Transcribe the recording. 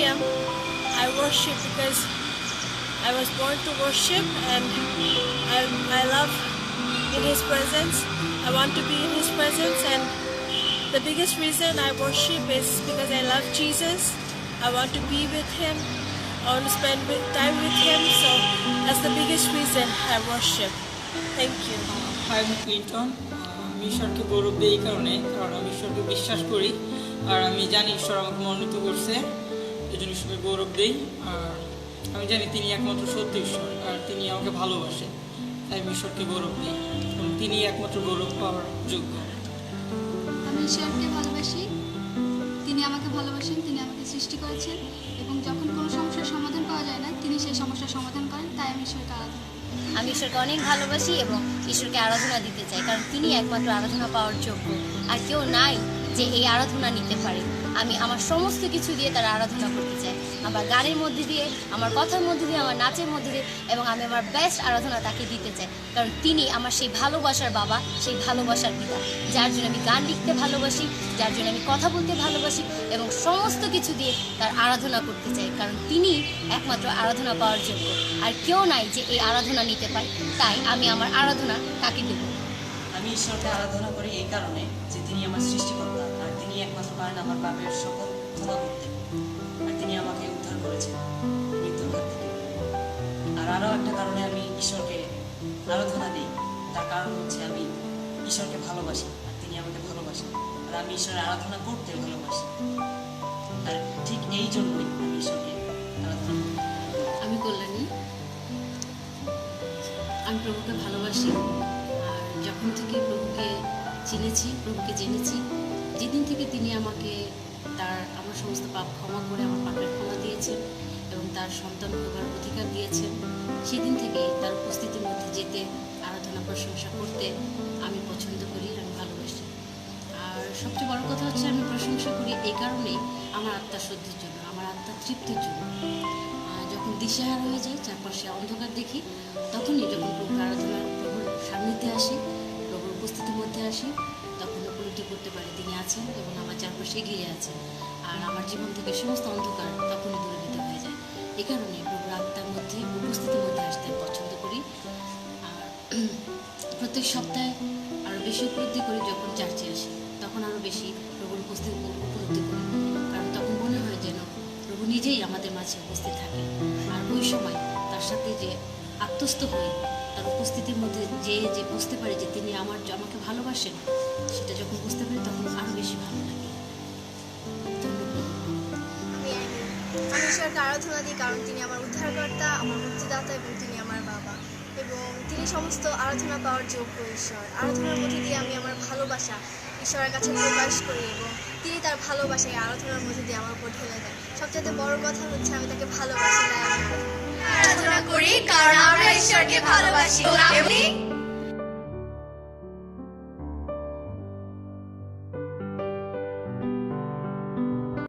am. I worship because I was born to worship, and I love in His presence. I want to be in His presence, and the biggest reason I worship is because I love Jesus. I want to be with Him. I want to spend time with Him. So that's the biggest reason I worship. Thank you. Hi, I'm Clinton. আমি ঈশ্বরকে গৌরব দিই এই কারণে, কারণ আমি ঈশ্বরকে বিশ্বাস করি আর আমি জানি ঈশ্বর আমাকে মনোনীত করছে, এই জন্য ঈশ্বরকে গৌরব দিই। আর আমি জানি তিনি একমাত্র সত্য ঈশ্বর আর তিনি আমাকে ভালোবাসে, তাই আমি ঈশ্বরকে গৌরব দিই এবং তিনি একমাত্র গৌরব পাওয়ার যোগ্য। আমি ঈশ্বরকে ভালোবাসি, তিনি আমাকে ভালোবাসেন, তিনি আমাকে সৃষ্টি করেছেন এবং যখন কোনো সমস্যার সমাধান পাওয়া যায় না তিনি সেই সমস্যার সমাধান করেন, তাই আমি ঈশ্বরকে আরাধনা করি। আমি ঈশ্বরকে অনেক ভালোবাসি এবং ঈশ্বরকে আরাধনা দিতে চাই, কারণ তিনি একমাত্র আরাধনা পাওয়ার যোগ্য, আর কেউ নাই যে এই আরাধনা নিতে পারে। আমি আমার সমস্ত কিছু দিয়ে তার আরাধনা করতে চাই, আমার গানের মধ্যে দিয়ে, আমার কথার মধ্যে দিয়ে, আমার নাচের মধ্যে দিয়ে, এবং আমি আমার বেস্ট আরাধনা তাকে দিতে চাই, কারণ তিনি আমার সেই ভালোবাসার বাবা, সেই ভালোবাসার পিতা, যার জন্য আমি গান লিখতে ভালোবাসি, যার জন্য আমি কথা বলতে ভালোবাসি এবং সমস্ত কিছু দিয়ে তার আরাধনা করতে চাই, কারণ তিনি একমাত্র আরাধনা পাওয়ার যোগ্য, আর কেউ নাই যে এই আরাধনা নিতে পারে। তাই আমি আমার আরাধনা তাকে দেব। আমি ঈশ্বরকে আরাধনা করি এই কারণে যে তিনি আমার সৃষ্টিকর্তা, আর তিনি একমাত্র পারেন আমার পাপের সকল ক্ষমা করতে, আর তিনি আমাকে উদ্ধার করেছেন মৃত্যুর হাত থেকে। আর আরও একটা কারণে আমি ঈশ্বরকে আরাধনা দিই, তার কারণ হচ্ছে আমি ঈশ্বরকে ভালোবাসি আর তিনি আমাকে ভালোবাসেন, আর আমি ঈশ্বরের আরাধনা করতে ভালোবাসি, আর ঠিক এই জন্যই আমি ঈশ্বরকে আরাধনা করি। আমি কল্যাণী, আমি প্রভুকে ভালোবাসি, আর যখন থেকে প্রভুকে চিনেছি, প্রভুকে জেনেছি, যেদিন থেকে তিনি আমাকে আমার সমস্ত পাপ ক্ষমা করে আমার পাপের ক্ষমা দিয়েছেন এবং তার সন্তান হবার অধিকার দিয়েছেন, সেদিন থেকে তার উপস্থিতির মধ্যে যেতে, আরাধনা প্রশংসা করতে আমি পছন্দ করি, আমি ভালোবাসি। আর সবচেয়ে বড় কথা হচ্ছে আমি প্রশংসা করি এই কারণেই আমার আত্মার শুদ্ধির জন্য, আমার আত্মার তৃপ্তির জন্য। যখন দিশেহারা হয়ে যায়, চারপাশে অন্ধকার দেখি, তখনই যখন প্রভুর আরাধনার, প্রভুর সান্নিধ্যে আসি, প্রভুর উপস্থিতির মধ্যে আসি, তখন উপলব্ধি করতে পারি তিনি আছেন এবং আমার চারপাশে এগিয়ে আছেন, আর আমার জীবন থেকে সমস্ত অন্ধকার তখনই দূরীভূত হয়ে যায়। এই কারণে প্রভুর আত্মার মধ্যে, উপস্থিতির মধ্যে আসতে পছন্দ করি। আর প্রত্যেক সপ্তাহে আরও বেশি উপলব্ধি করি যখন চার্চে আসি, তখন আরও বেশি প্রভুর উপস্থিতি উপলব্ধি করি, কারণ তখন মনে হয় যেন প্রভু নিজেই আমাদের মাঝে উপস্থিত থাকে। আর ওই সময় তার সাথে যে আত্মস্থ হই, তার উপস্থিতির মধ্যে যে বুঝতে পারি যে তিনি আমাকে ভালোবাসেন, সেটা যখন বুঝতে পারি তখন আরও বেশি ভালো লাগে। আমি ঈশ্বরকে আরাধনা দিই কারণ তিনি আমার উদ্ধারকর্তা, আমার মুক্তিদাতা এবং তিনি আমার বাবা, এবং তিনি সমস্ত আরাধনা পাওয়ার যোগ্য ঈশ্বর। আরাধনার মধ্যে দিয়ে আমি আমার ভালোবাসা ঈশ্বরের কাছে প্রকাশ করি এবং তিনি তার ভালোবাসায় আরাধনার মধ্যে দিয়ে আমার উপর ঢেলে দেন। সবচেয়ে বড় কথা হচ্ছে আমি তাকে ভালোবাসি, তাই আমি আরাধনা করি, কারণ আমরা ঈশ্বরকে ভালোবাসি।